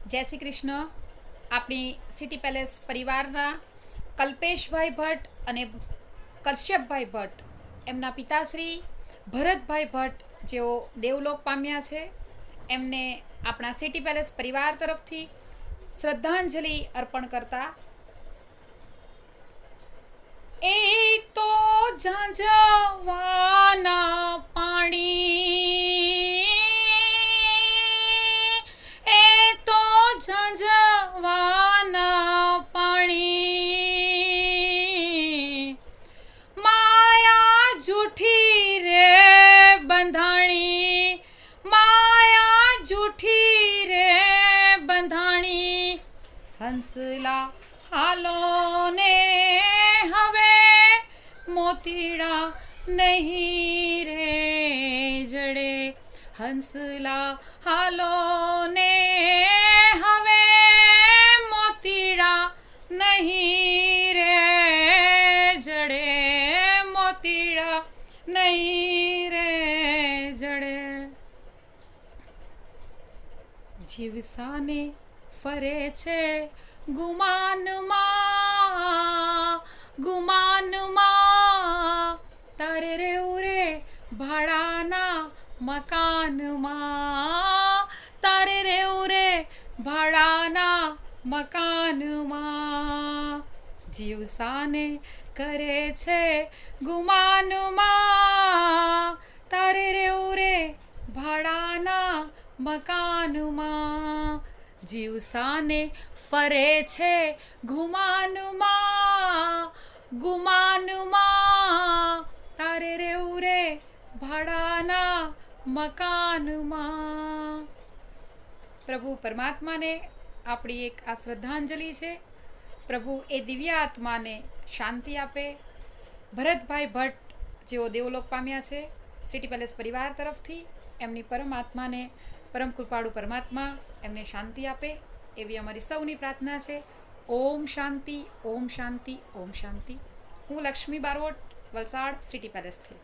જય શ્રી કૃષ્ણ. આપણી city palace પરિવારના કલ્પેશભાઈ ભટ્ટ અને કશ્યપભાઈ ભટ્ટ, એમના પિતાશ્રી ભરતભાઈ ભટ્ટ જેઓ દેવલોક પામ્યા છે, એમને આપણા સિટી પેલેસ પરિવાર તરફથી શ્રદ્ધાંજલિ અર્પણ કરતા એ તો ઝાંઝવાના પાણી, એ તો ઝાંઝવાના પાણી, માયા જૂઠી રે બંધાણી, માયા જૂઠી રે બંધાણી, હંસલા હાલો ને હવે મોતીડા નહીં રે જડે, હંસલા હાલો ને હવે મોતીડા નહીં રે જડે, મોતીડા નહીં રે જડે. જીવસાને ફરે છે ગુમાનમાં, ગુમાનમાં, તારે રેવું રે ભાડાના મકાનમાં, તારે રેવું રે ભાડાના મકાનમાં. જીવસાને કરે છે ગુમાનમાં, તારે રેવું રે ભાડાના મકાનમાં. જીવસાને ફરે છે ગુમાનમાં, ગુમાનમાં, તારે રેવું રે ભાડાના મકાનમાં. પ્રભુ પરમાત્માને આપણી એક આ શ્રદ્ધાંજલિ છે. પ્રભુ એ દિવ્ય આત્માને શાંતિ આપે. ભરતભાઈ ભટ્ટ જેઓ દેવલોક પામ્યા છે, સિટી પેલેસ પરિવાર તરફથી એમની પરમાત્માને, પરમ કૃપાળુ પરમાત્મા એમને શાંતિ આપે એવી અમારી સૌની પ્રાર્થના છે. ઓમ શાંતિ, ઓમ શાંતિ, ઓમ શાંતિ. હું લક્ષ્મી બારવોટ, વલસાડ સિટી પેલેસથી.